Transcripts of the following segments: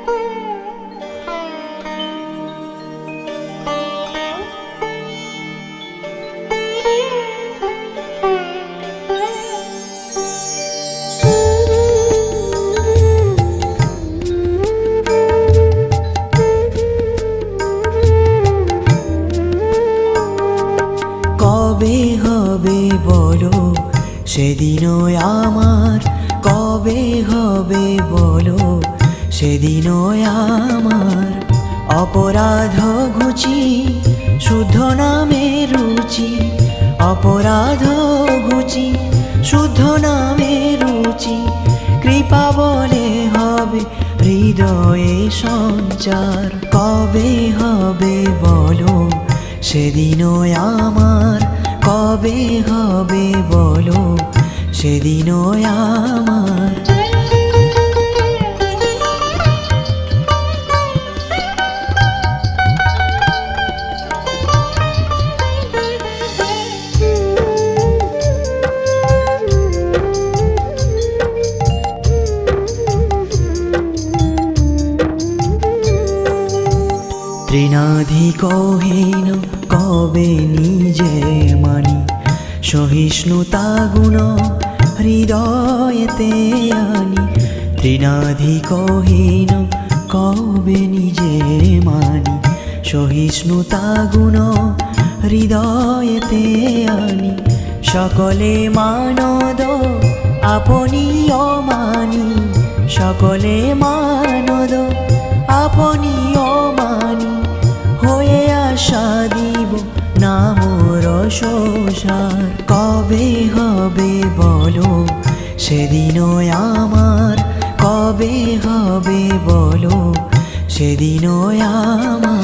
কবে হবে বলো সেদিনও আমার, কবে হবে বলো সেদিনও আমার। অপরাধ ঘুচি শুদ্ধ নামে রুচি, অপরাধ ঘুচি শুদ্ধ নামে রুচি। কৃপা বলে হবে হৃদয়ে সঞ্চার। কবে হবে বলো সেদিনও আমার, কবে হবে বলো সেদিনও আমার। তৃণাধিকহীন কবে নিজে মানি, সহিষ্ণুতা গুণ হৃদয়েতে আনি। তৃণাধিকহীন কবে নিজে মানি, সহিষ্ণুতা গুণ হৃদয়েতে আনি। সকলে মানদ আপনি অমানি, সকলে মানদ আপনি অমানি। হয়ে আশা দিব নামর সংসার। কবে হবে বলো সেদিনও আমার, কবে হবে বলো সেদিনও আমার।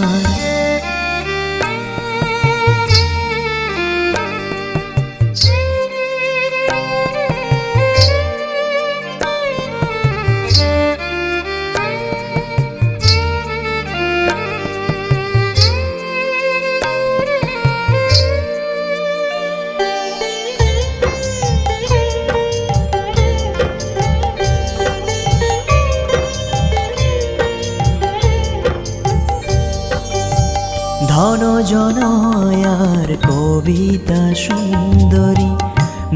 ধন জনয়ার কবিতা সুন্দরী,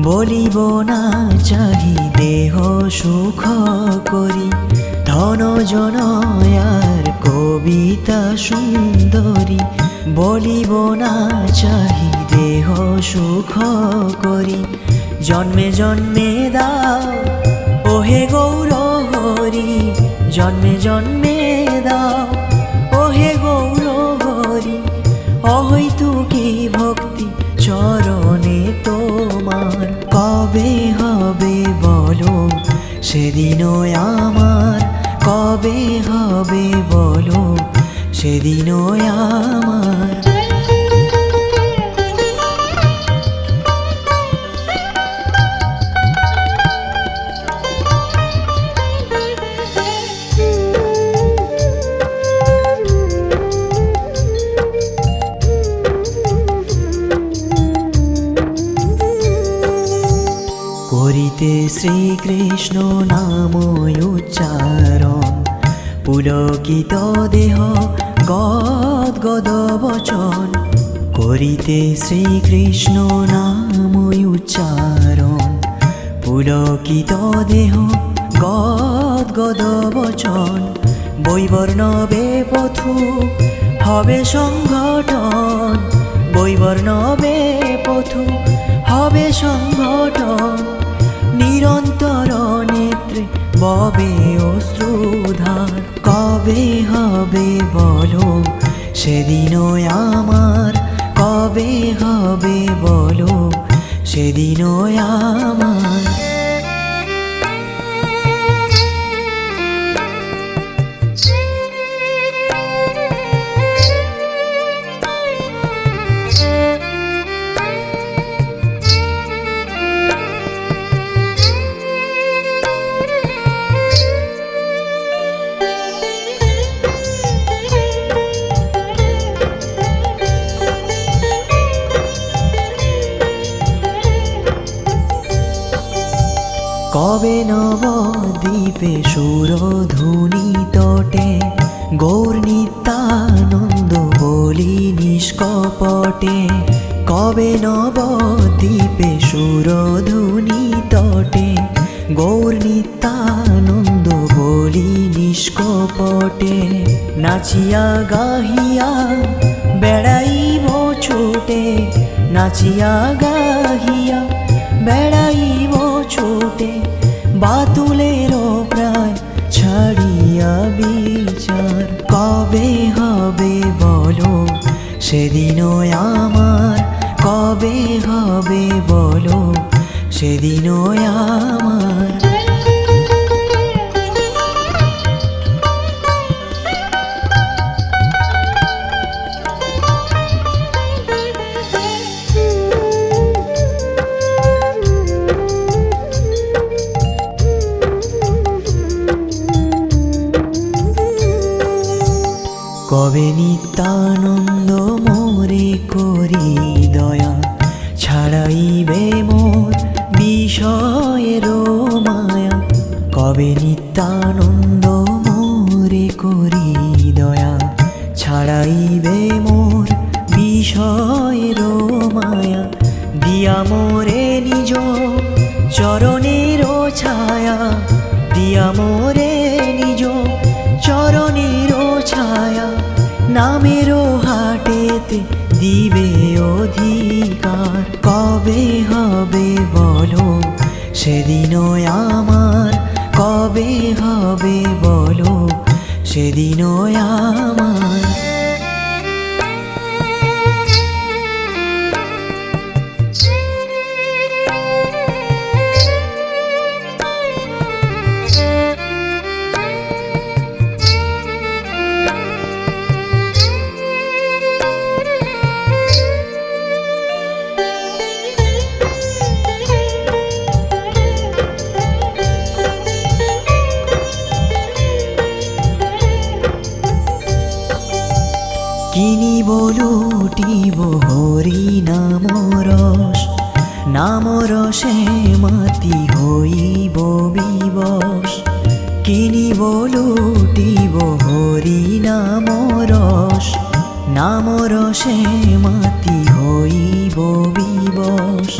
বলিব না চাহি দেহ সুখ করি। ধন জনয়ার কবিতা সুন্দরী, বলিব না চাহি দেহ সুখ করি। জন্মে জন্মে দাও ওহে গৌর হরি, জন্মে জন্মে দাও ওহে গৌর হরি। অহৈতুকী ভক্তি চরণে তোমার। কবে হবে বলো সেদিনও আমার, কবে হবে বলো সেদিনও আমার। করিতে শ্রীকৃষ্ণ নাম উচ্চারণ, পুলকিত দেহ গদ্গদ বচন। করিতে শ্রীকৃষ্ণ নাম উচ্চারণ, পুলকিত দেহ গদ্গদ বচন। বৈবর্ণবে পথু হবে সংগঠন, বৈবর্ণবে পথু হবে সংগঠন। নিরন্তর নেত্রে ববে অশ্রুধার। কবে হবে বলো সেদিনও আমার, কবে হবে বলো সেদিনও আমার। কবে নবদ্বীপে সুরধুনী তট নিকটে, গৌর নিত্যানন্দ বলি নিষ্কপটে। কবে নবদ্বীপে সুরধুনি তটে, গৌর নিত্যানন্দ বলি নিষ্কপটে। নাচিয়া গাহিয়া বেড়াইব ছুটে, নাচিয়া গাহিয়া বেড়াইব ছুটে। বাতুলের প্রায় ছাড়িয়া বিচার, কবে হবে বলো সেদিন আমার, কবে হবে বলো সেদিন আমার। কবে নিত্যানন্দ মোরে করি দয়া, ছাড়াইবে মোর বিষয়ের মায়া। কবে নিত্যানন্দ মোরে করি দয়া, ছাড়াইবে মোর বিষয়ের মায়া। দিয়া মোরে নিজ চরণের ছায়া, দিয়া মোরে নিজ চরণের ছায়া। নামের হাটেতে দিবে অধিকার, কবে হবে বলো সেদিন আমার, কবে হবে বলো সেদিন আমার। কিনিব লুটিব হরি নাম রস, নাম রসে মাতি হইব বিবশ। কিনিব লুটিব হরি নাম রস, নাম রসে মাতি হইব বিবশ।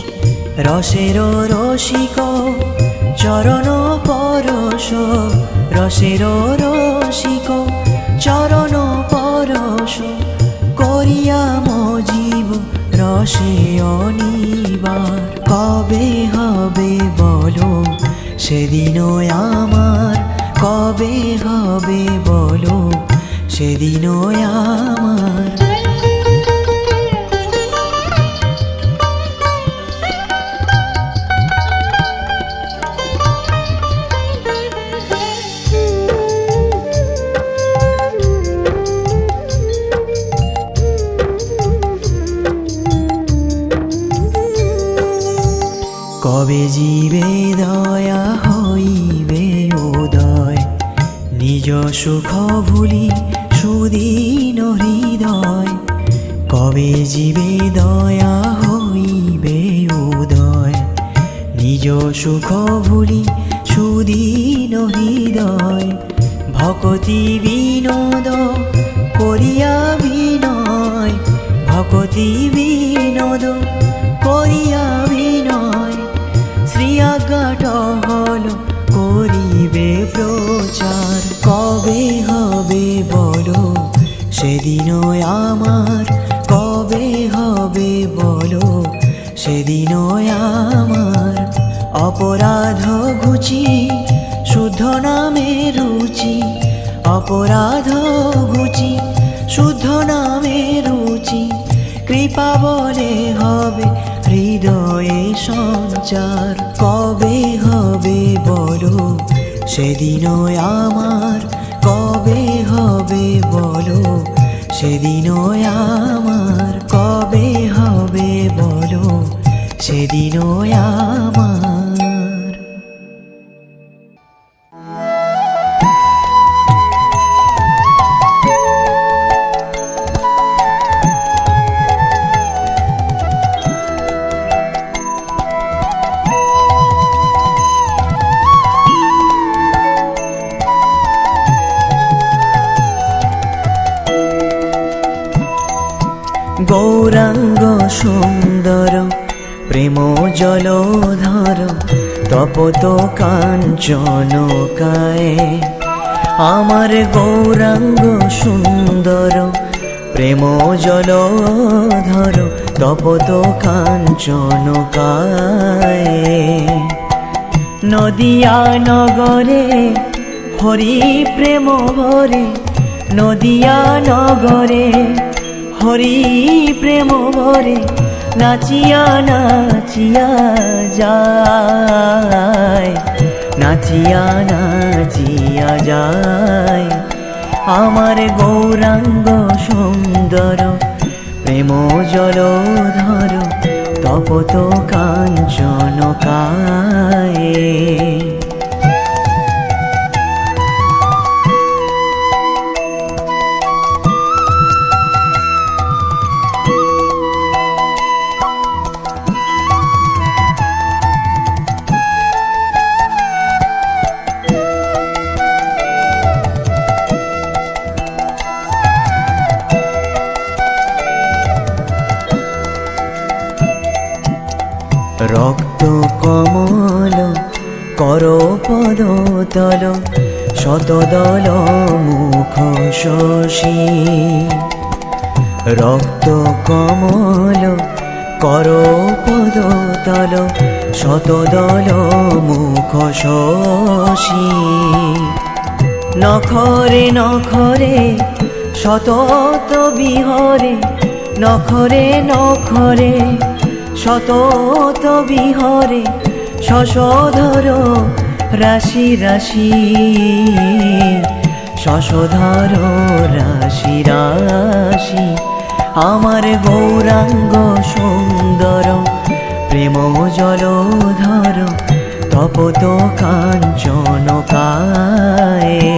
রসের রসিক চরণ পরশ, রসের রসিক চরণ পরশ। করিয়া মজিব রসে অনিবার, কবে হবে বলো সেদিন আমার, কবে হবে বলো সেদিন আমার। কবে জীবে দয়া হইবে উদয়, নিজ সুখ ভুলি সুদীন হৃদয়। কবে জীবে দয়া হইবে উদয়, নিজ সুখ ভুলি সুদীন হৃদয়। ভকতি বিনোদ করিয়া বিনয়, ভকতি বিনোদ করিয়া বিনয়। শ্রী আজ্ঞাট হল করিবে প্রচার, কবে হবে বলো সেদিন আমার, কবে হবে বলো সেদিন আমার। অপরাধ ঘুচি শুদ্ধ নামে রুচি, অপরাধ ঘুচি শুদ্ধ নামে রুচি। কৃপা বলে হবে হৃদয়ে সঞ্চার, কবে হবে বলো সেদিন আমার, কবে হবে বলো সেদিন আমার, কবে হবে বলো সেদিন আমার। গৌরাঙ্গ সুন্দর প্রেম জলধর তপত কাঞ্চন কায়ে। আমার গৌরাঙ্গ সুন্দর প্রেম জলধর তপত কাঞ্চন কায়ে। নদিয়া নগরে হরি প্রেম ভরে, নদিয়া নগরে হরি প্রেম ভরে, নাচিয়া নাচিয়া যায়, নাচিয়া নাচিয়া যায়। আমার গৌরাঙ্গ সুন্দর প্রেম জলধর তপত কাঞ্চন কায়ে। রক্ত কমল কর পদতল, শতদল মুখ শশী। রক্ত কমল কর পদতল, শতদল মুখ শশী। নখরে নখরে শতত বিহরে, নখরে নখরে শতত বিহরে, শশধর রাশি রাশি, শশধর রাশি রাশি। আমার গৌরাঙ্গ সুন্দর প্রেম জলধর তপত কাঞ্চন কায়ে।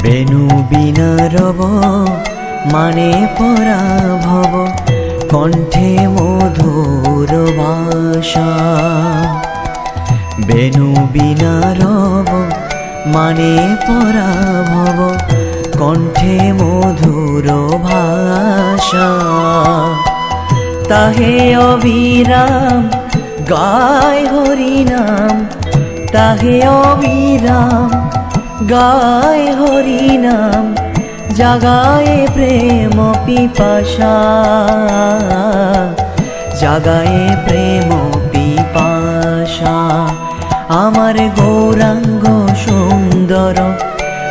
বেণু বিনা রব মানে পরাভব, কণ্ঠে মধুর ভাষা। বেণু বিনা রব মানে পরাভব, কণ্ঠে মধুর ভাষা। তাহে অবিরাম গায় হরি নাম, তাহে অবিরাম গায় হরি নাম, জাগায়ে প্রেম পিপাসা, জাগায়ে প্রেম পিপাসা। আমার গৌরাঙ্গ সুন্দর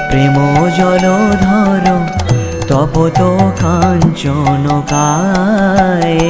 প্রেম জলধর তপত কাঞ্চন কায়ে।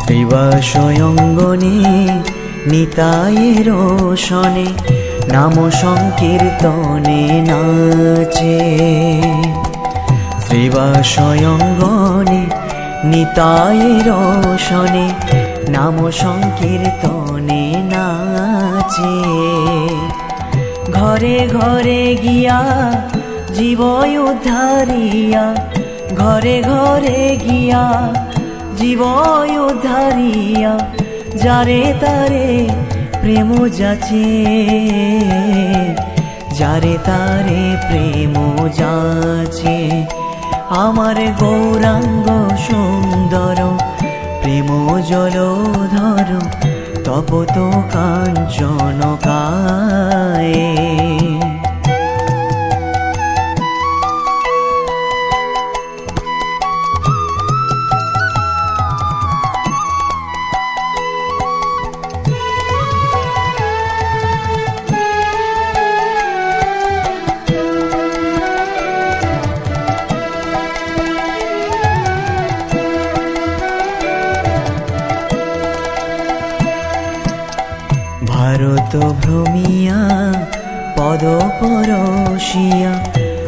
শ্রীবাসয়ঙ্গনে নিতায়ের শনে, নাম সংকীর্তনে নাচে। শ্রীবাসয়ঙ্গনে নিতায়ের শনে, নাম সংকীর্তনে নাচে। ঘরে ঘরে গিয়া জীব উদ্ধারিয়া, ঘরে ঘরে গিয়া জীব উদ্ধারিয়া, যারে তারে প্রেম যাচে, যারে তারে প্রেম যাচে। আমার গৌরাঙ্গ সুন্দর প্রেম জলধর তপত কাঞ্চন কায়ে। ভ্রমিয়া পদ পরশিয়া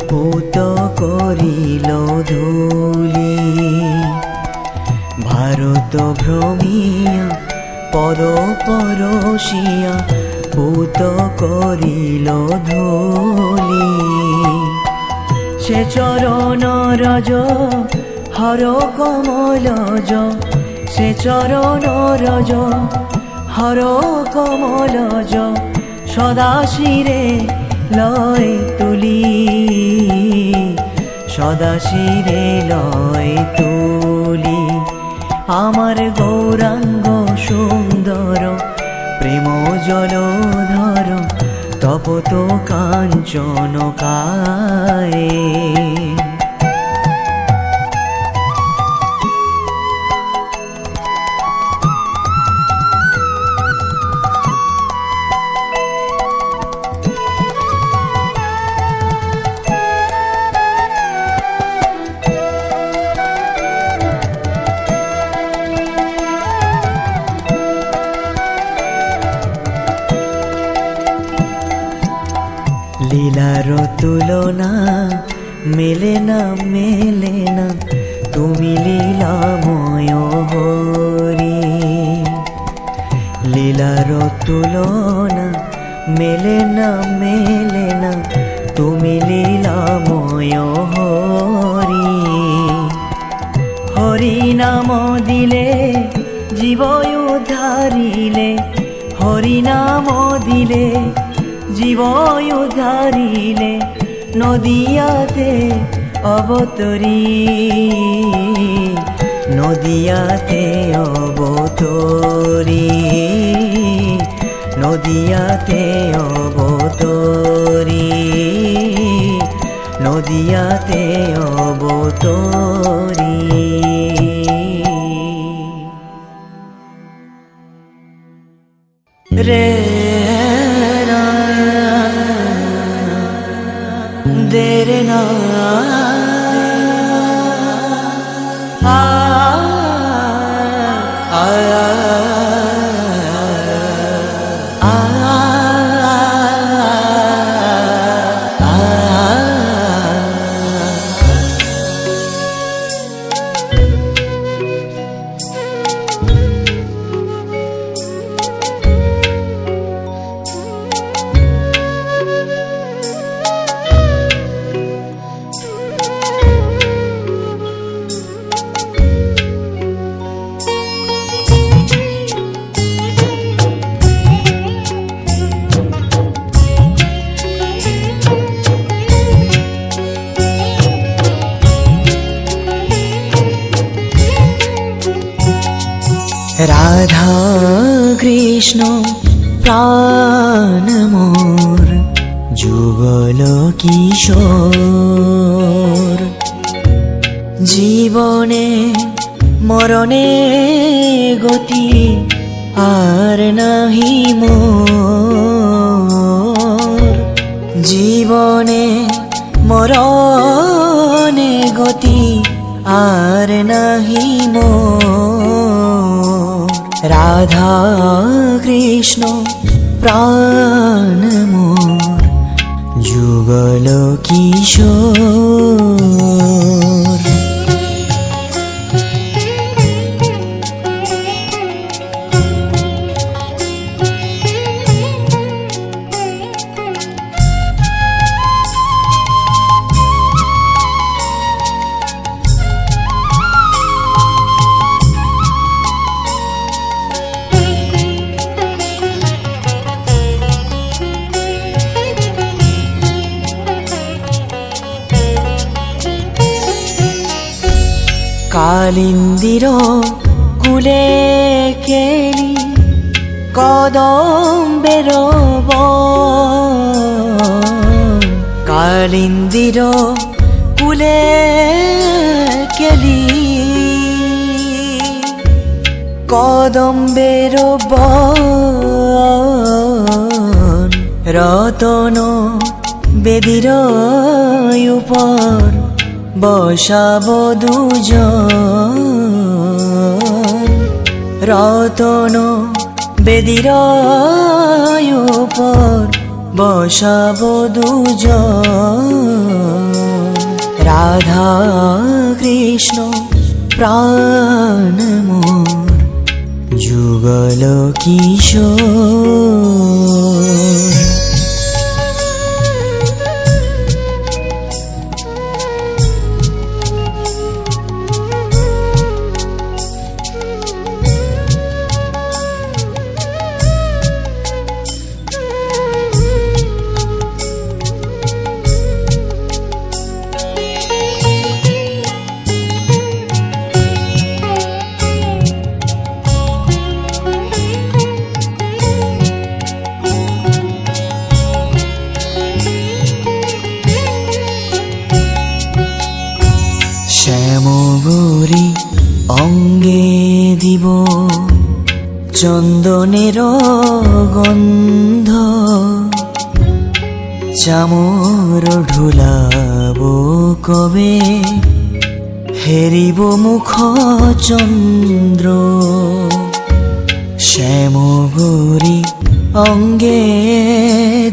পুত করিল ধূলি। ভারত ভ্রমিয়া পদ পরশিয়া পুত করিল ধূলি। সে চরণ রজ হর কমলজ, সে চরণ রজ হর কমলজ সদা শিরে লয় তুলি, সদা শিরে লয় তুলি। আমার গৌরাঙ্গ সুন্দর প্রেম জলধর তপত কাঞ্চন কায়ে। লীলার তুলনা মেলে না, মেলে না, তুমি লীলাময় হরি। লীলার তুলনা মেলে না, মেলে না, তুমি লীলাময় হরি। হরি নাম দিলে জীব উদ্ধারিলে, হরি নাম দিলে জীব উদ্ধারিলে। নদিয়াতে অবতরী, নদিয়াতে অবতরী, নদিয়াতে অবতরী, নদিয়াতে অবতরী। রে দেরে না আ আ রাধা কৃষ্ণ প্রাণ মোর যুগল কিশোর। জীবনে মরণে গতি আর নাহি মোর। জীবনে মরণে গতি আর নাহি মোর। রাধা কৃষ্ণ প্রাণ মোর যুগল কিশোর। কালিন্দির কুলে কেলি কদম্বের বন। কালিন্দির কুলে কেলি কদম্বের বন। রতন বেদির উপর বসাব দুজন। রতন বেদির উপর বসাবো দুজন। রাধা কৃষ্ণ প্রাণ মোর যুগল কিশোর। শ্যামগৌরী অঙ্গে দিব চন্দনের গন্ধ, চামর ঢুলাব কবে হেরিব মুখ চন্দ্র। শ্যামগৌরী অঙ্গে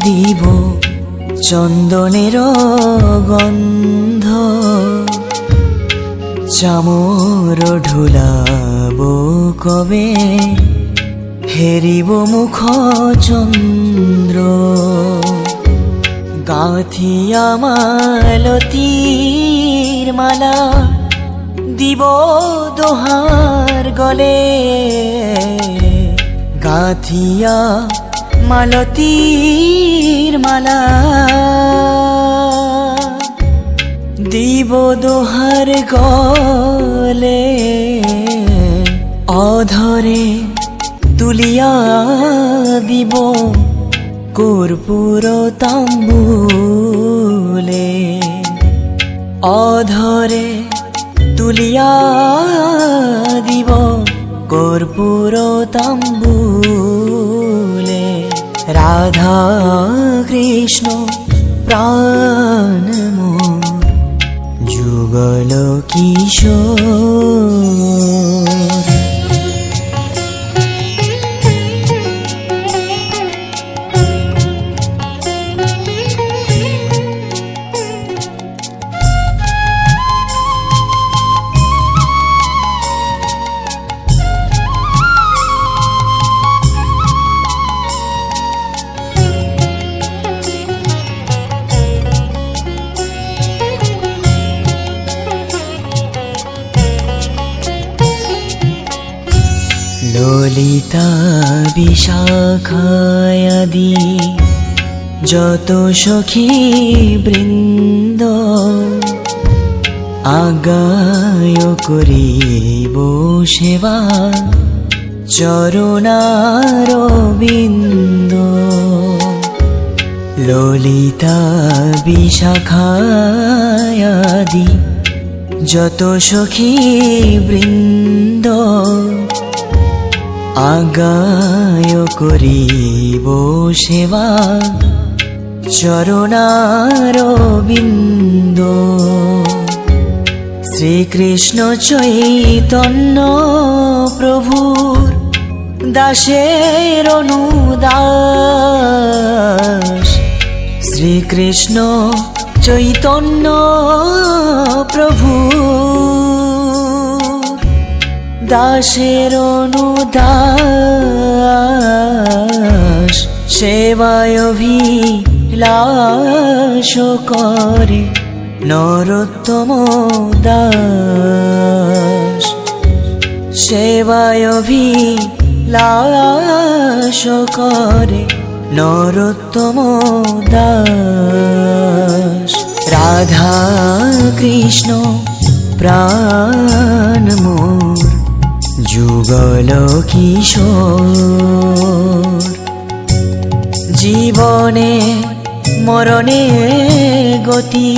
দিব চন্দনের গন্ধ, চামর ঢুলাব কবে হেরিব মুখ চন্দ্র। গাঁথিয়া মালতীর মালা দিব দোহার গলে, গাঁথিয়া মালতীর মালা দিব দোহার গলে। অধরে তুলিয়া দিব কর্পূর তাম্বুলে, অধরে তুলিয়া দিব কর্পূর তাম্বুলে। রাধা কৃষ্ণ প্রাণ মোর যুগল কিশোর। ললিতা বিশাখায়াদি যত সখী বৃন্দ, আগায় করিব সেবা চরণারবিন্দ। ললিতা বিশাখায়াদি যত সখী বৃন্দ, আগায় করিব সেবা চরণারবিন্দ। শ্রীকৃষ্ণ চৈতন্য প্রভুর দাসের অনুদাস, শ্রীকৃষ্ণ চৈতন্য প্রভু দাসের অনুদাস। সেবায় অভিলাষ করে নরোত্তম দাস, সেবায় অভিলাষ করে নরোত্তম দাস। রাধা কৃষ্ণ প্রাণ মোর যুগল কিশোর। জীবনে মরণে গতি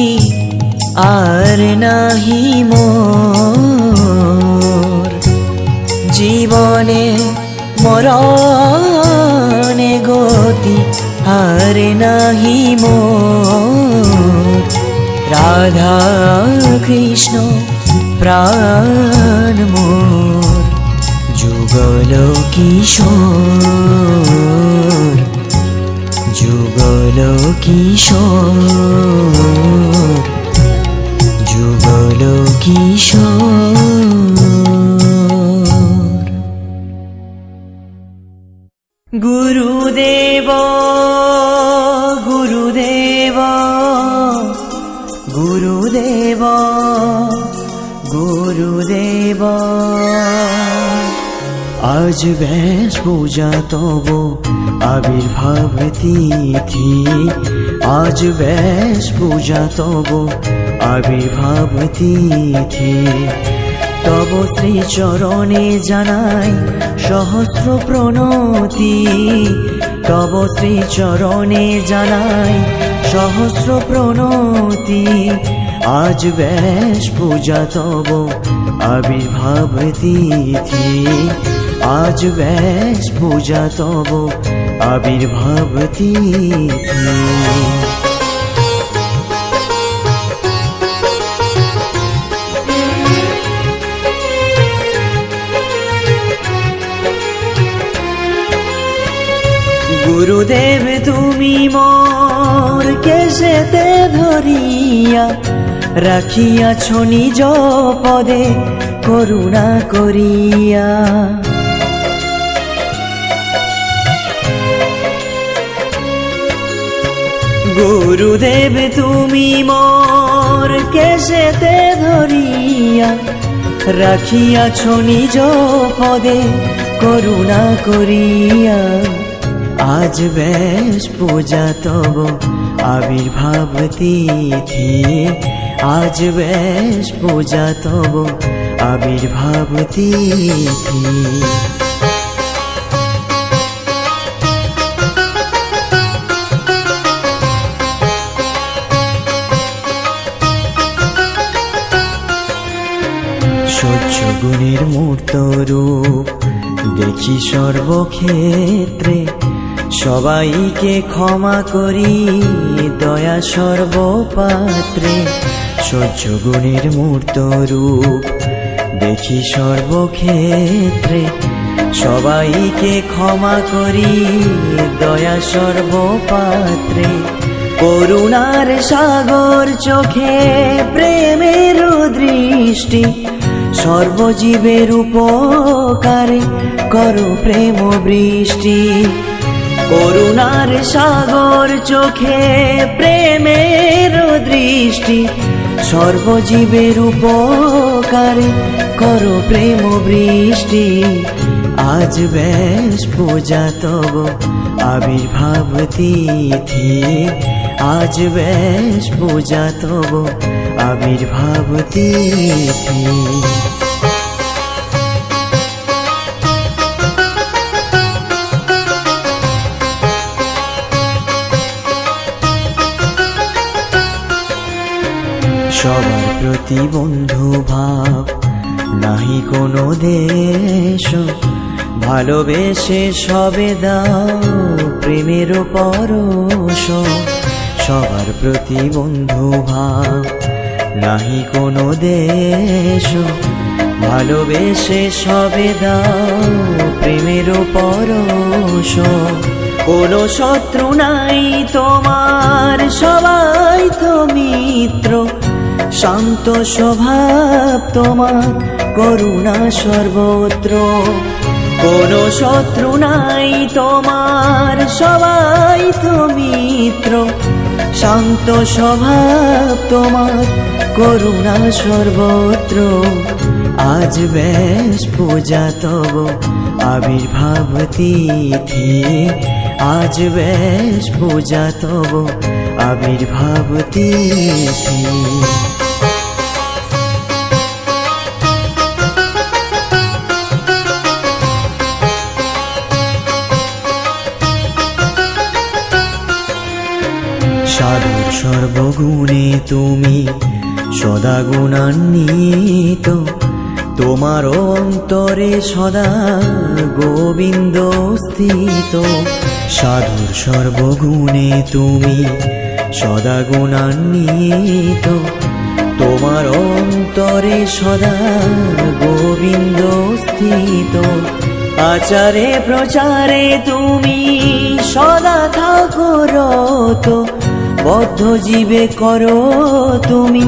আর নাহি মোর, জীবনে মরণে গতি আর নাহি মোর। রাধা কৃষ্ণ প্রাণ মোর যুগ যুগল কিশোর, যুগল কিশোর, যুগল কিশোর। গুরুদেব গুরুদেব গুরুদেব গুরুদেব, আজ ব্যাস পূজা তব আবির্ভাব তিথি, আজ ব্যাস পূজা তব আবির্ভাব তিথি। তব শ্রীচরণে জানাই সহস্র প্রণতি, তব শ্রীচরণে জানাই সহস্র প্রণতি। আজ ব্যাস পূজা তব আবির্ভাব তিথি, আজ ব্যাস পূজা তব আবির্ভাব তিথি। গুরুদেব তুমি মোর কেশেতে ধরিয়া, রাখিয়াছ নিজ পদে করুণা করিয়া। গুরুদেব তুমি মোর কেশেতে ধরিয়া, রাখিয়াছ নিজ পদে করুণা করিয়া। আজ ব্যাস পূজা তব আবির্ভাব তিথি, আজ ব্যাস পূজা তব আবির্ভাব তিথি। স্বচ্ছ গুণের মূর্ত রূপ দেখি সর্বক্ষেত্রে, সবাইকে ক্ষমা করি দয়া সর্বপাত্রে। স্বচ্ছ গুণের মূর্ত রূপ দেখি সর্বক্ষেত্রে, সবাইকে ক্ষমা করি দয়া সর্বপাত্রে। করুণার সাগর চোখে প্রেমের দৃষ্টি, সর্বজীবের উপকারে করো প্রেম বৃষ্টি। করুণার সাগর চোখে প্রেমের দৃষ্টি, সর্বজীবের উপকারে করো প্রেম বৃষ্টি। আজ ব্যাস পূজা তব আবির্ভাব তিথি, আজ ব্যাস পূজা তব আবির্ভাব তিথি। সবার প্রতি বন্ধু ভাব নাহি কোনো দেশ, ভালোবেসে সবে দাও প্রেমের পরশ। সবার প্রতি বন্ধু ভাব নাহি কোনো দেশ, ভালোবেসে সবে দাও প্রেমের পরশ। কোনো শত্রু নাই তোমার, সবাই তো মিত্র, শান্ত স্বভাব তোমার, করুণা সর্বত্র। কোনো শত্রু নাই তোমার, সবাই তো মিত্র, শান্ত স্বভাব তোমার, করুণা সর্বত্র। আজ ব্যাস পূজা তব আবির্ভাব তিথি, আজ ব্যাস পূজা তব আবির্ভাব তিথি। সাধুর সর্বগুণে তুমি সদা গুণান্বিত, তোমার অন্তরে সদা গোবিন্দ স্থিত। সাধুর সর্বগুণে তুমি সদা গুণান্বিত, তোমার অন্তরে সদা গোবিন্দ স্থিত। আচারে প্রচারে তুমি সদা থাকো রত, বদ্ধ জীবে করো তুমি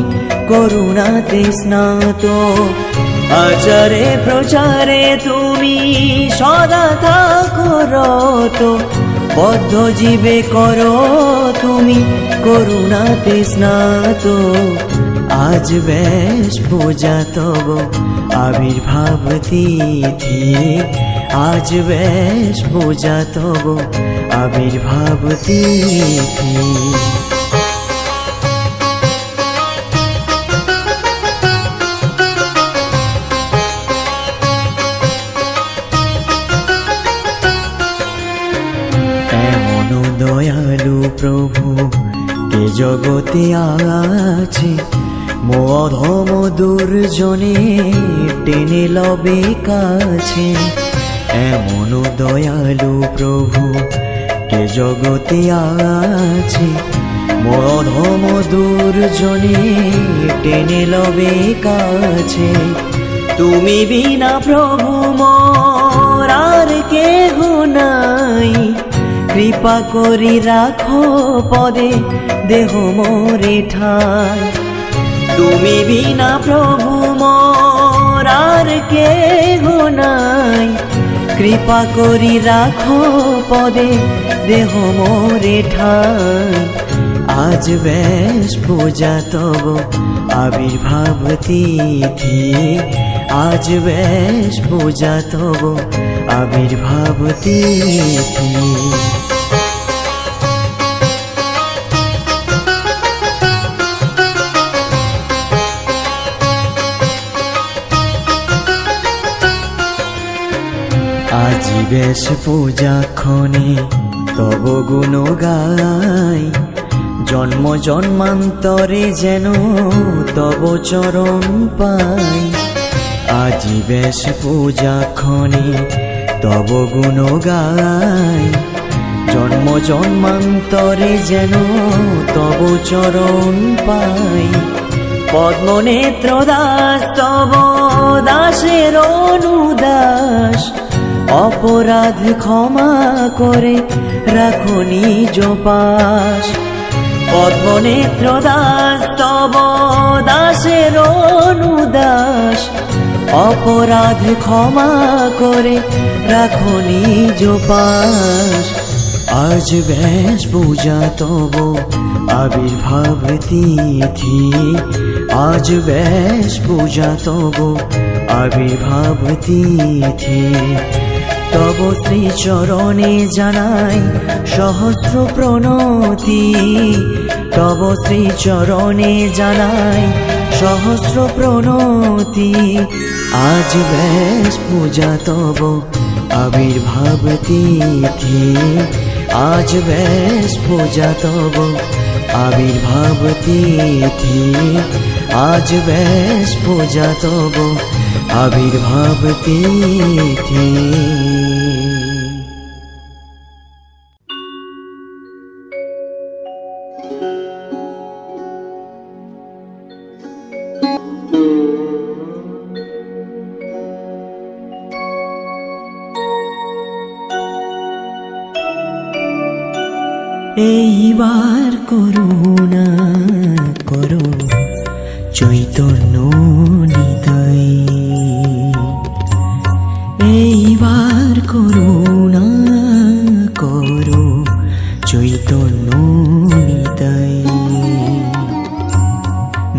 করুণাতে স্নাত। আচারে প্রচারে তুমি সদা থাকো রত, বদ্ধ জীবে করো তুমি করুণাতে স্নাত। আজ বেশ পূজা তব আবির্ভাব তিথি, আজ বেশ পূজা তব আবির্ভাব তিথি। এমন দয়ালু প্রভু কে জগতে আছে, অধম দুর্জনে টেনে লবে কাছে। এমন দয়ালু প্রভু কে জগতে আছে, অধম দুর্জনে টেনে লবে কাছে। তুমি বিনা প্রভু মোর আর কেহ নাই, কৃপা করি রাখো পদে দেহ মোরে ঠাই। তুমি বিনা প্রভু মোর আর কেহ নাই, কৃপা করি রাখো পদে দেহ মোরে ঠাই। আজ বেশ পূজা তব আবির্ভাব তিথি, আজ বেশ পূজা তব আবির্ভাব তিথি। আজি বেশ পূজাক্ষণে তব গুণ গাই, জন্ম জন্মান্তরে যেন তব চরণ পাই। আজি বেশ পূজাক্ষণে তব গুণ গাই, জন্ম জন্মান্তরে যেন তব চরণ পাই। পদ্মনেত্র দাস তব দাসের অনুদাস, অপরাধ ক্ষমা করে রাখো নিজ পাশ। পদ্মনেত্র দাস তব দাসের অনুদাস, অপরাধ ক্ষমা করে রাখো নিজ পাশ। আজ বেশ পূজা তব আবির্ভাব তিথি, আজ বেশ পূজা তব আবির্ভাব তিথি। তব শ্রীচরণে জানাই সহস্র প্রণতি, তব শ্রীচরণে জানাই সহস্র প্রণতি। আজ বেশ পূজা তব আবির্ভাব তিথি, আজ বেশ পূজা তব আবির্ভাব তিথি, আজ বেশ পূজা তব আবির্ভাব তিথি। এইবার করুণা করো চৈতন্য নিতাই, এইবার করুণা করো চৈতন্য নিতাই।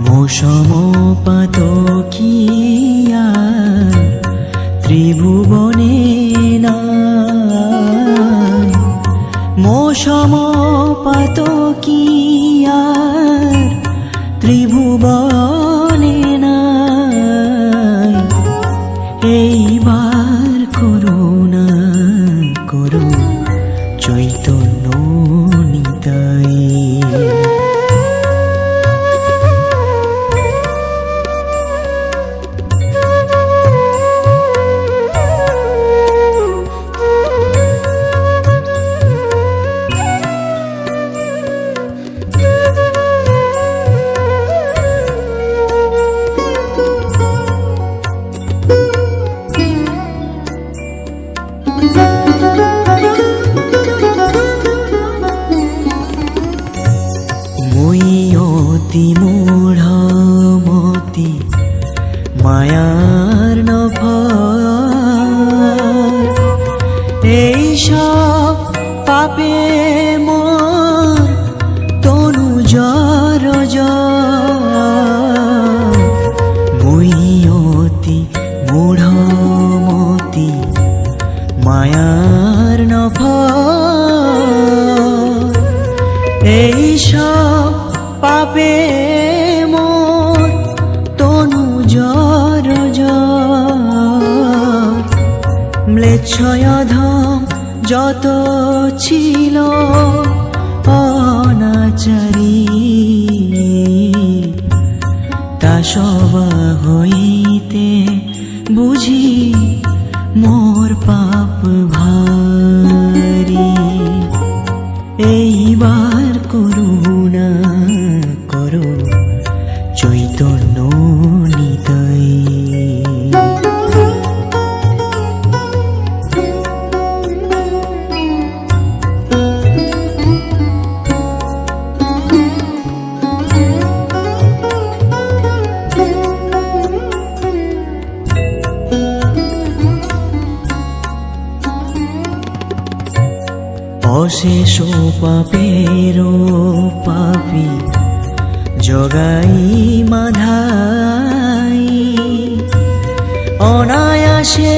মৌসম পাতকিয়া ত্রিভুবনে নাই, মৌসম পাতকিয়া ত্রিভুবনে নাই। এইবার করুণা করো চৈতন্য নিতাই। এই সব পাপে মোর তনু জর মুই অতি মূঢ়মতি মায়ার নফল এই সব পাপে মোর তনু জর ম্লেচ্ছয়ধম যত ছিল অনাচারী তা সব হইতে বুঝি মোর পাপ ভারী এইবার করুণা করো চৈতন্য নিতাই অশেষ পাপেরো পাপী জগাই মাধাই অনায়াসে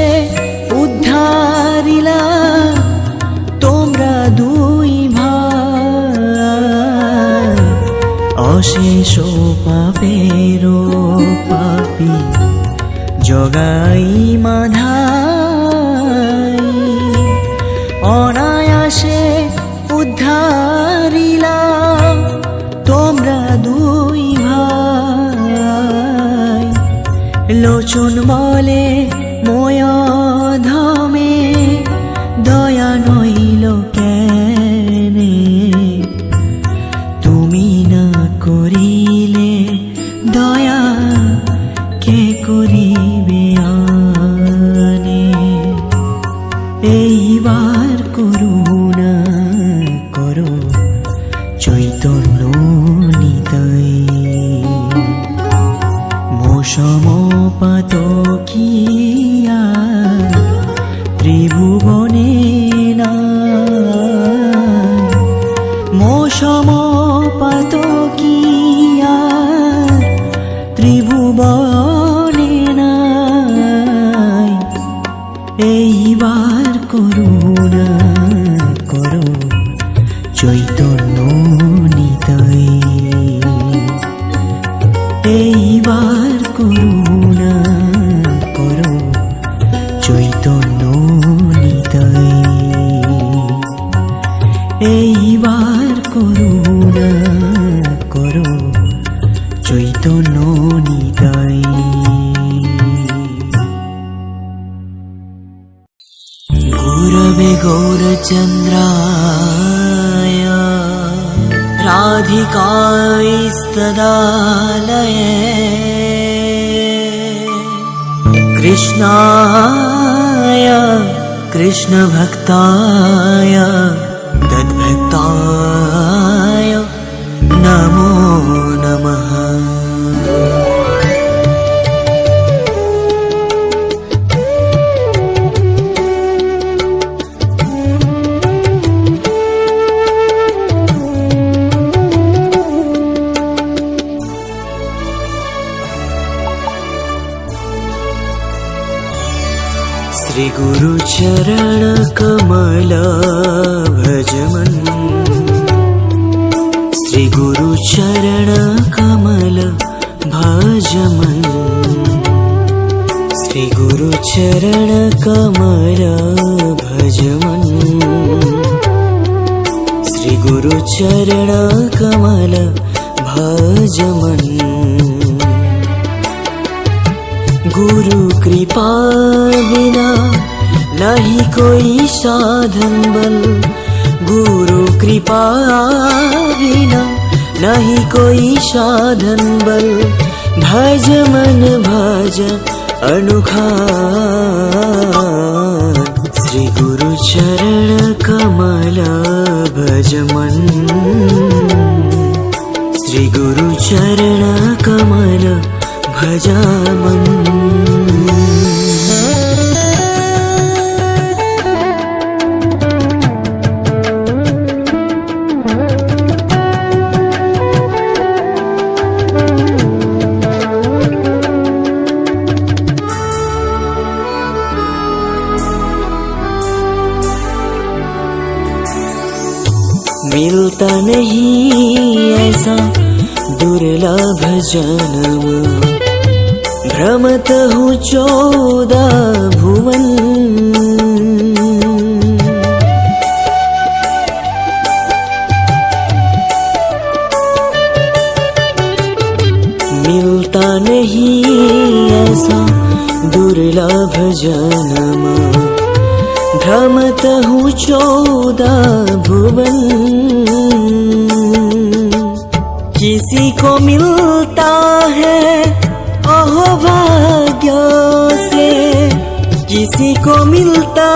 উদ্ধারিলা তোমরা দুই ভাই অশেষ পাপেরো পাপী জগাই মাধাই অনায়াসে উদ্ধারিলা তোমরা দুই ভাই লোচন বলে ময় ধমে দয়া নইল কেনে তুমি না করিলে দয়া কে করিবে আনে এইবার করুণা করো চৈতন্য নিতাই মৌসম পাতকিয়া ত্রিভুবনে না মৌসম পাতকিয়া ত্রিভুবনে নাই এইবার করুণা করো চৈতন্য নিতাই এইবার করুণা করো চৈতন্য নিতাই এইবার করুণা করো চৈতন্য নিতাই गुरवे गौरचन्द्राय राधिकायस्तदालये कृष्णाय कृष्णभक्ताय तद्भक्ताय नमो नमः श्री गुरु चरण कमल भजमन श्री गुरु चरण कमल भजमन श्री गुरु चरण कमल भजमन श्री गुरु चरण कमल भजमन गुरु कृपा बिना नहीं कोई साधन बल गुरु कृपा बिना नहीं कोई साधन बल भज मन भज अनुखान श्री गुरु चरण कमल भज मन श्री गुरु चरण कमल भजा मन मिलता नहीं ऐसा दुर्लभ जन्म, भ्रमत हूँ 14 भुवन। मिलता नहीं ऐसा दुर्लभ जन्म, भ्रमत हूँ 14 भुवन। किसी को मिलता है अहोभाग्य से, किसी को मिलता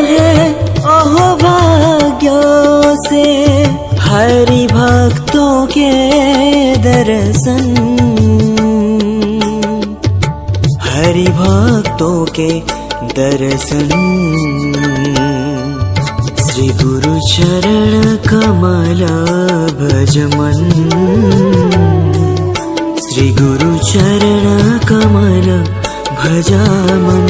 है अहोभाग्य से, हरि भक्तों के दर्शन, हरि भक्तों के दर्शन। श्री गुरु चरण कमल भज मन, श्री गुरु चरण कमल भज मन।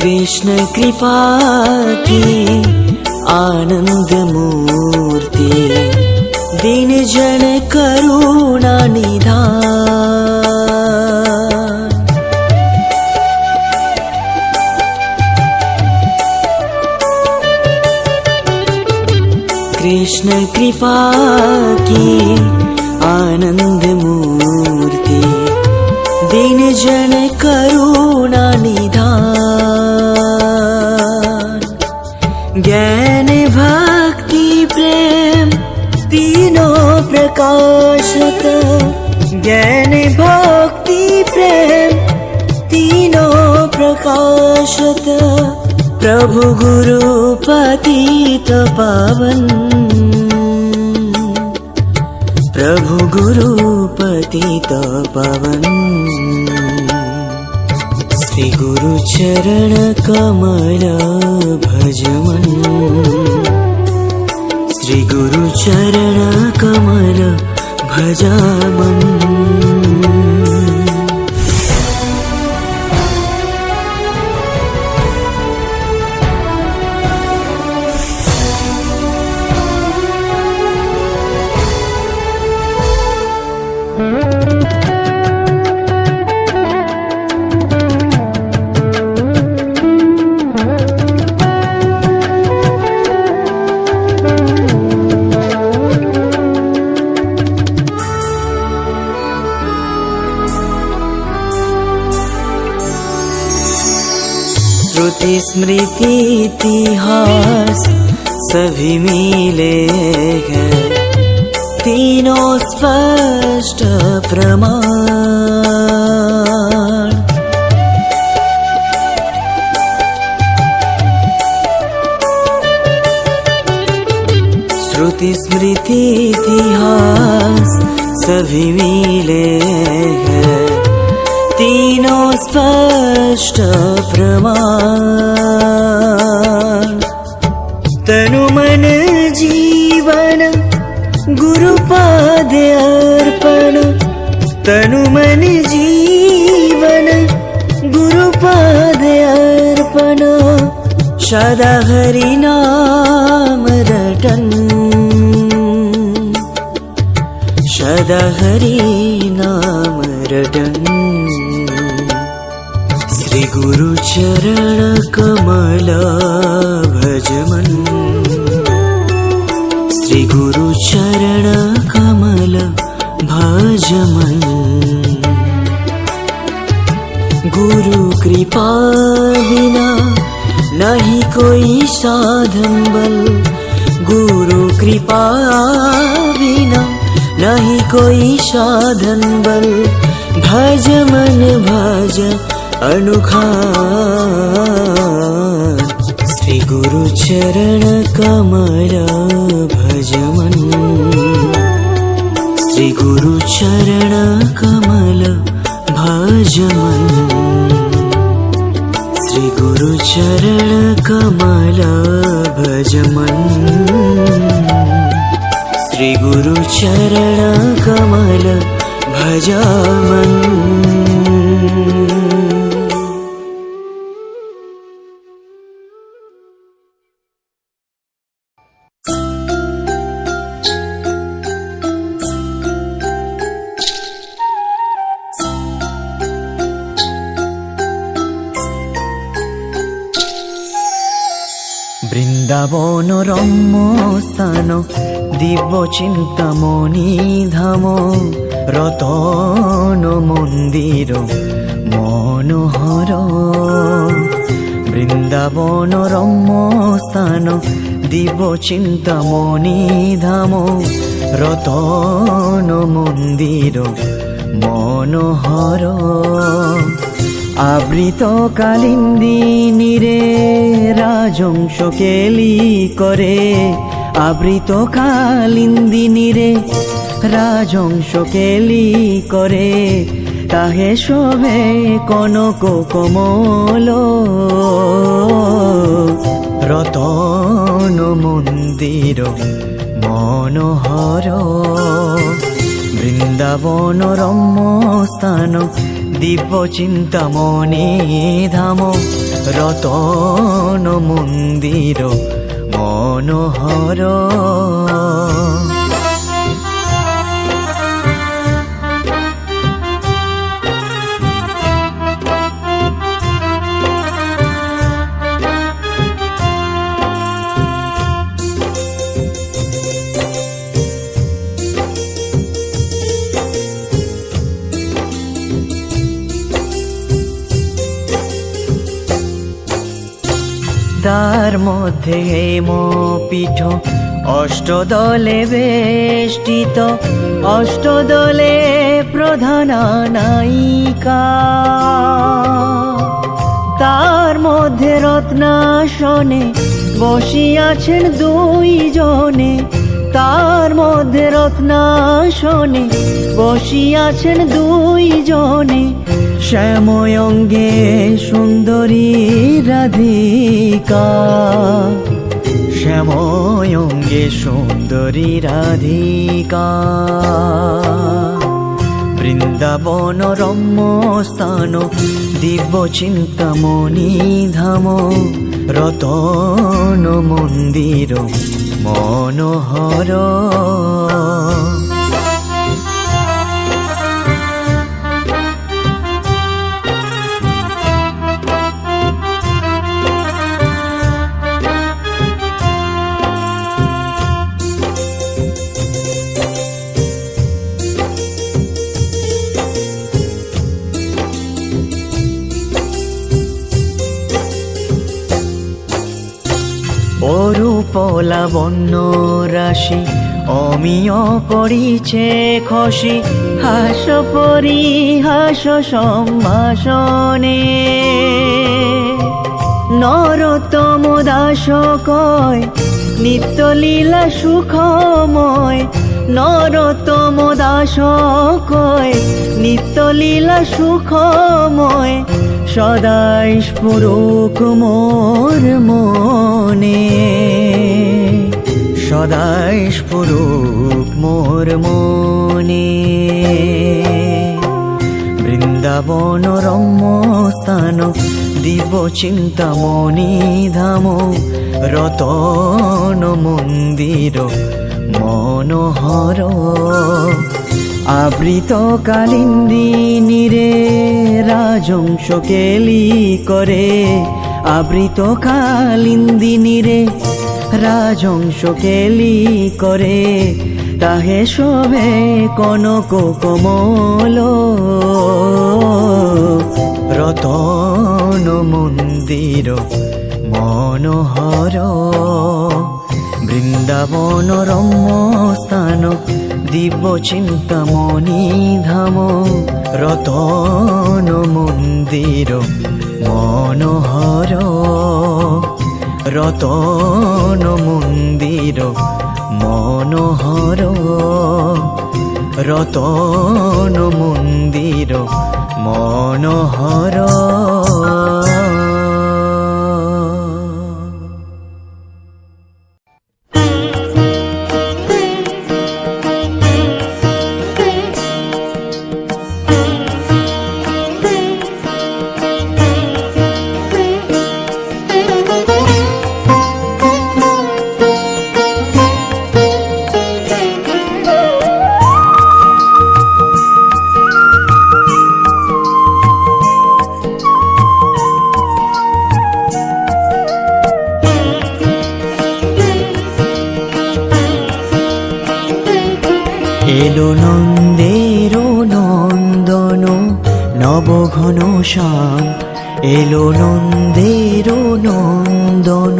कृष्ण कृपा की आनंद मूर्ति, दीन जन करुणा निधान। कृष्ण कृपा की आनंद मूर्ति, दीन जन करुणा निधान। ज्ञान भक्ति प्रेम तीनों प्रकाशत, ज्ञान भक्ति प्रेम तीनों प्रकाशत। प्रभु गुरु पतित पावन, प्रभु गुरु पतित पावन। श्री गुरु चरण कमल भज मन, श्री गुरु चरण कमल भज मन। श्रुति स्मृति इतिहास सभी मिले हैं, तीनों स्पष्ट प्रमाण। श्रुति स्मृति इतिहास सभी मिले हैं, तीनों स्पष्ट प्रमाण। तनु मन जीवन गुरुपाद अर्पण, तनु मन जीवन गुरुपाद अर्पण। सदा हरि नाम रटन, सदा हरि नाम रटन। श्री गुरु चरण कमल भज मन, श्री गुरु चरण कमल भज मन। गुरु कृपा बिना नहीं कोई साधन बल, गुरु कृपा बिना नहीं कोई साधन बल। भज मन भज अनूठा श्री गुरु चरण कमल भज मन, श्री गुरु चरण कमल भज मन, श्री गुरु चरण कमल भज मन, श्री गुरु चरण कमल भज मन। বৃন্দাবন রম্য স্থান দিব্য চিন্তামণি ধাম, রতন মন্দির মনোহর। বৃন্দাবন রম্য স্থান দিব্য চিন্তামণি ধাম, রতন মন্দির মনোহর। আবৃত কালিন্দীনিরে রাজংশ কেলি করে, আবৃত কালিন্দীনিরে রাজংশ কেলি করে, তাহে শোভে কনক কমল। রতন মন্দির মনোহর, বৃন্দাবন রম্য স্থান দিব্য চিন্তামণি ধাম, রতন মন্দির মনোহর। তার মধ্যে হেমপীঠ অষ্টদলে বেষ্টিত, অষ্টদলে প্রধানা নায়িকা। তার মধ্যে রত্নাসনে বসিয়াছেন দুইজনে, তার মধ্যে রত্নাসনে বসিয়াছেন দুইজনে। শ্যাময়ঙ্গে সুন্দরী রাধিকা, শ্যাময়ঙ্গে সুন্দরী রাধিকা। বৃন্দাবন রম্য স্থান দিব্য চিন্তামণি ধাম, রতন মন্দির মনোহর। অরূপ লাবণ্য রাশি অমিয় পড়িছে খসি, হাস পরিহাস সম্ভাষণে। নরোত্তম দাস কয় নিত্যলীলা সুখময়, নরোত্তম দাস কয় নিত্যলীলা সুখময়। সদাই স্ফুরুক মোর মনে, সদাই স্ফুরুক মোর মনে। বৃন্দাবন রম্য স্থান দিব্য চিন্তামণি ধাম, রতন মন্দির মনোহর। আবৃত কালিন্দীনিরে রাজংশ কেলি করে, আবৃত কালিন্দীনিরে রাজংশ কেলি করে, তাহে শোভে কনক কমল। রতন মন্দির মনোহর, বৃন্দাবন রম্য স্থান দিব্য চিন্তামণি ধাম রতন মন্দির মনোহর রতন মন্দির মনোহর রতন মন্দির মনোহর এলো নন্দের নন্দন নবঘন শ্যাম এলো নন্দের নন্দন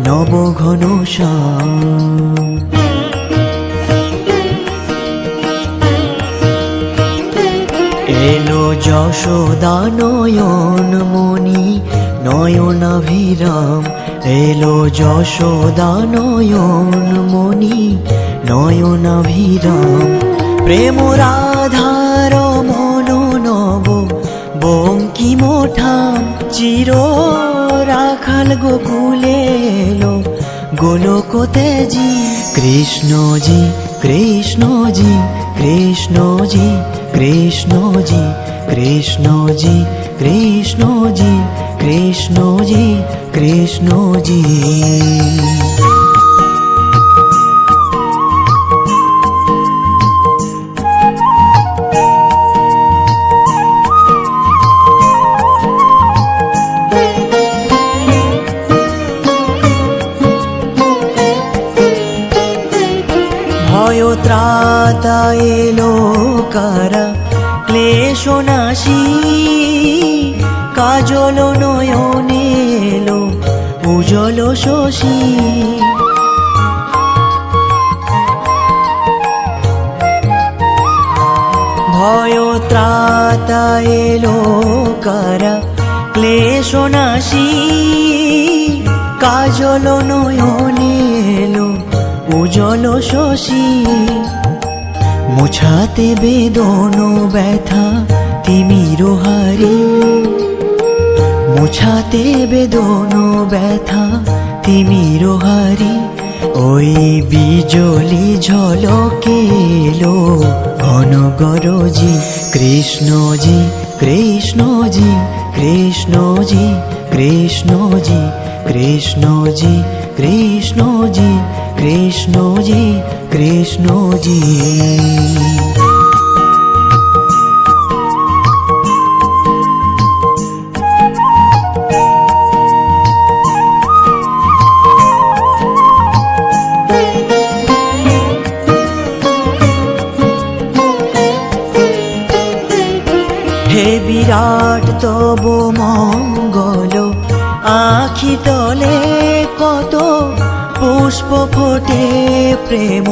নবঘন শ্যাম এলো যশোদা নয়ন মণি নয়নাভিরাম এলো যশোদা নয়ন মণি নয়নাভিরাম প্রেম রাধার মন নব বঙ্কিম ঠাম চির রাখাল গোকুলে এলো গোলকতেজি কৃষ্ণজি কৃষ্ণজি কৃষ্ণজি কৃষ্ণজি কৃষ্ণজি কৃষ্ণজি কৃষ্ণজি কৃষ্ণজি ত্রাতা এলো কারা ক্লেশ নাশী কাজল নয়নে এলো উজ্জ্বল শশী ভয় ত্রাতা এলো কারা ক্লেশ নাশী কাজল নয়নে এলো উজ্জ্বল শশী মোছাতে বেদন ব্যথা তিমির হারি মোছাতে বেদন ব্যথা তিমির হারি ওই বিজলি ঝলকেলো ঘন গরজি কৃষ্ণজি কৃষ্ণজি কৃষ্ণজি কৃষ্ণজি কৃষ্ণজি কৃষ্ণজি কৃষ্ণজি কৃষ্ণজি হে বিরাট তব মঙ্গল আখি তলে কত পুষ্প ফোটে প্রেম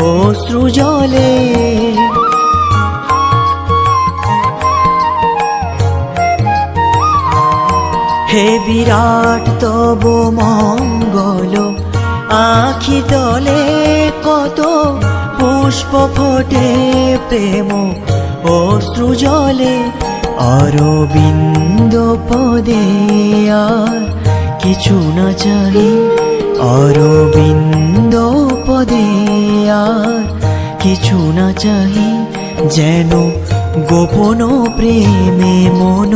অশ্রু জলে হে বিরাট তব মঙ্গল আখি তলে কত পুষ্প ফোটে প্রেম অশ্রু জলে অরবিন্দ পদে আর কিছু না চাহি অরবিন্দ পদে আর কিছু না চাহি যেন গোপন প্রেমে মন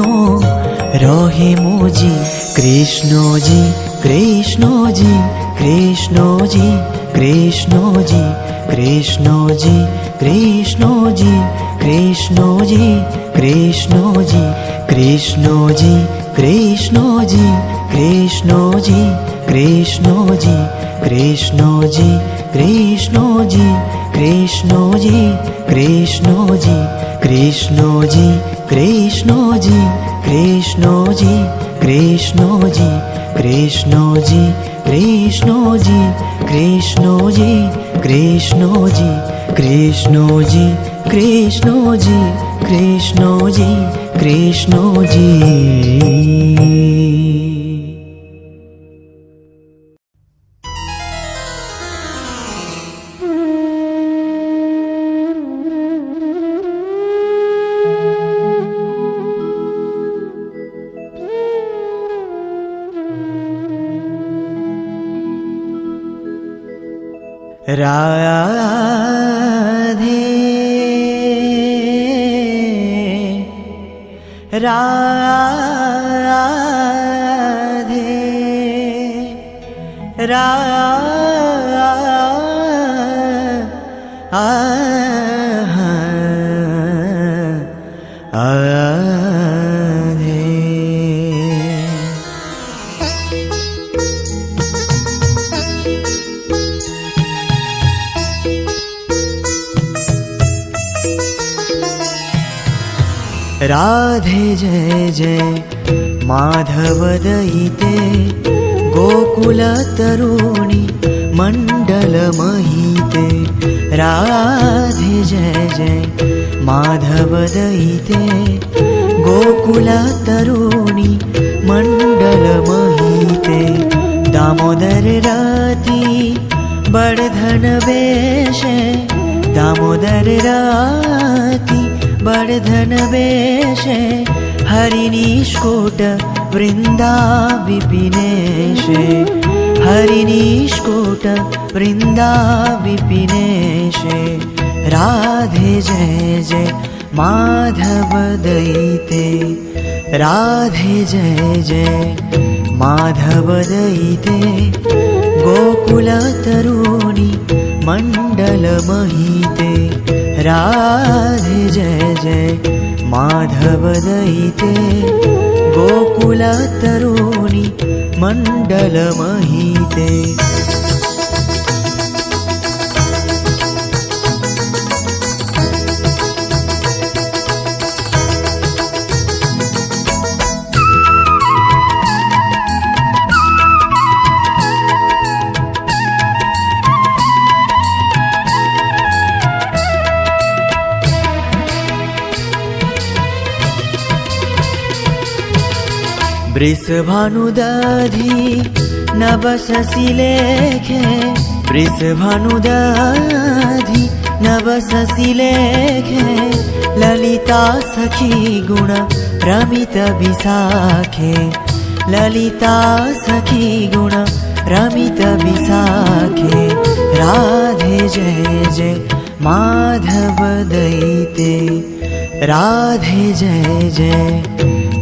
রহে মোজি কৃষ্ণজি কৃষ্ণজি কৃষ্ণজি কৃষ্ণজি কৃষ্ণজি কৃষ্ণজি কৃষ্ণজি কৃষ্ণজি কৃষ্ণজি কৃষ্ণজি কৃষ্ণজি কৃষ্ণজি কৃষ্ণজি কৃষ্ণজি কৃষ্ণজি কৃষ্ণজি কৃষ্ণজি কৃষ্ণজি কৃষ্ণজি কৃষ্ণজি কৃষ্ণজি কৃষ্ণজি কৃষ্ণজি কৃষ্ণজি কৃষ্ণজি কৃষ্ণজি কৃষ্ণজি কৃষ্ণজি। রাধে রাধে राधे जय जय माधव दयिते गोकुल तरुणी मंडल महिते। राधे जय जय माधव दयिते गोकुल तरुणी मंडल महिते। दामोदर राती बड़धन वेशे दामोदर राती बड़धन वेशे हरिनिष्कोट वृंदा विपिनेशे हरिनिष्कोट वृंदा विपिनेशे। राधे जय जय माधव दयिते राधे जय जय माधव दयिते गोकुल तरुणी मंडल महिते। राधे जय जय माधव दयिते गोकुल तरुणी मंडल महिते। वृषभानुदधि नव शशि लेखे वृषभानुदधि नव शशि लेखे ललिता सखी गुण रमित विशाखे ललिता सखी गुण रमित विशाखे। राधे जय जय माधव दयिते राधे जय जय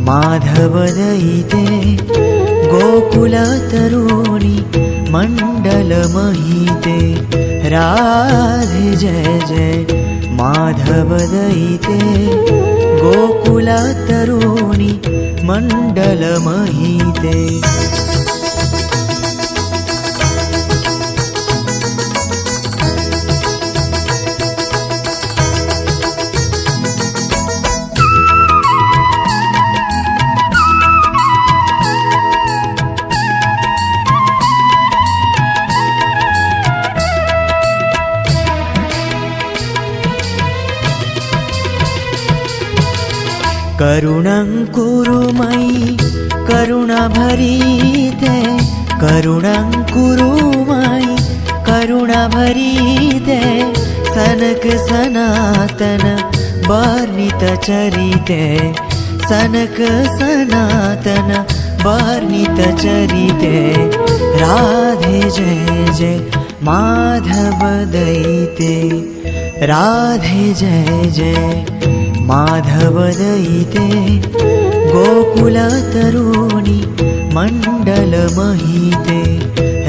माधव दयिते गोकुल तरुणी मंडल महिते। राधे जय जय माधव दयिते गोकुल तरुणी मंडल महिते। करुणं कुरु मयि करुणा भरीते करुणं कुरु मयि करुणा भरीते। सनक सनातन वर्णित चरिते सनक सनातन वर्णित चरिते। राधे जय जय माधव दयिते राधे जय जय माधव दयिते गोकुल तरुणी मंडल महिते।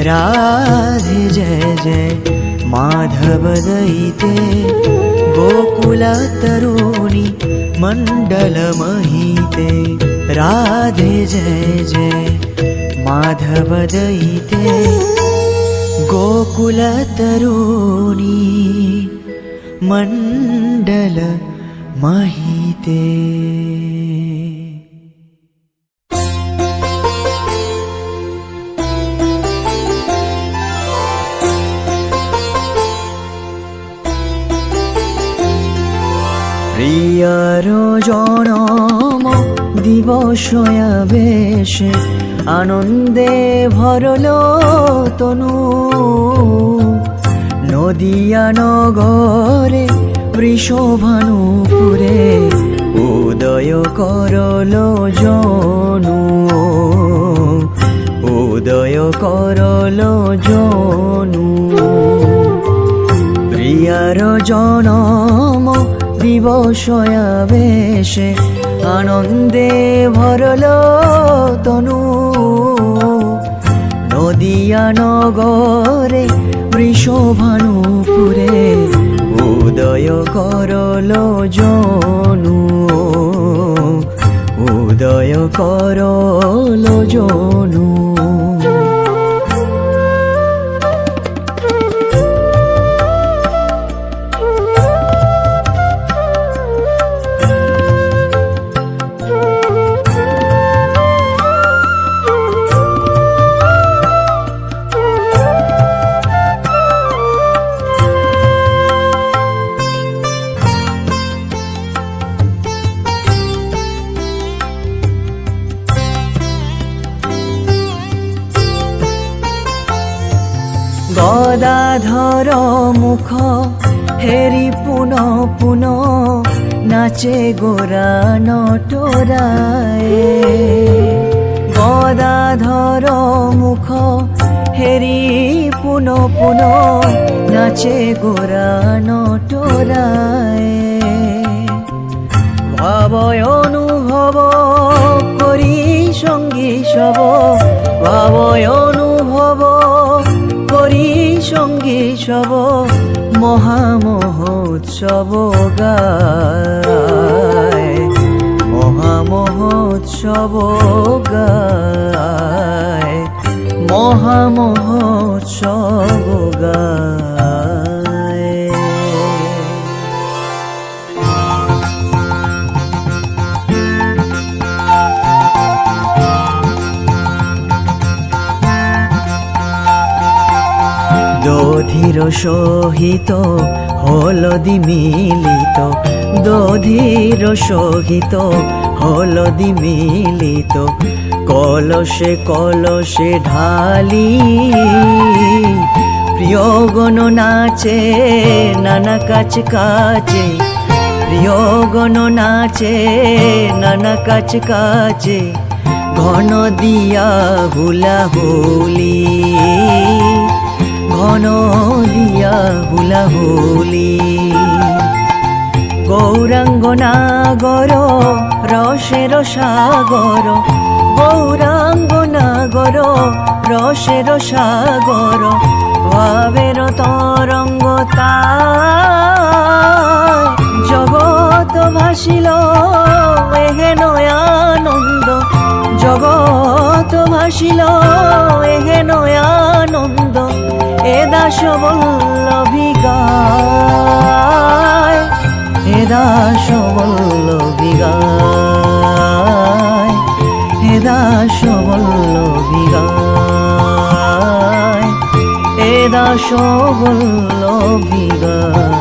राधे जय जय माधव दयिते गोकुल तरुणी मंडल महिते। राधे जय जय माधव दयिते गोकुल तरुणी मंडल महिते। প্রিয়ার জনম দিবস আবেশে আনন্দে ভরলো তনু নদিয়া নগরে বৃষভানুপুরে উদয় করলো জনু উদয় করলো জনু প্রিয়ার জনম দিবস আবেশে আনন্দে ভরলো তনু নদিয়া নগরে বৃষভানুপুরে উদয় করলো জনু উদয় করলো জনু গদাধর মুখ হেরি পুন পুন নাচে গোরা নটরায়ে গদাধর মুখ হেরি পুন পুন নাচে গোরা নটরায়ে ভাবয় অনুভব করি সঙ্গী সব ভাবয় অনুভব করি সঙ্গী সব মহামহোৎসব গায় মহামহোৎসব গায় মহামহোৎসব গায় দধির সহিত হলদি মিলিত দধির সহিত হলদি মিলিত কলসে কলসে ঢালি প্রিয়গণ নাচে নানা কাছে কাছে প্রিয়গণ নাচে নানা কাছে কাছে ঘন দিয়া হুলাহুলি ঘন দিয়া হুলাহুলি গৌরাঙ্গ নাগর রসের সাগর গৌরাঙ্গ নাগর রসের সাগর ভাবের তরঙ্গ তাই জগৎ ভাসিল এহেন আনন্দ জগৎ ভাসিল এহেন আনন্দ এ দাস বল্লভী গায় এ দাস বল্লভী গায় এ দাস বল্লভী গায় এ দাস বল্লভী গায়।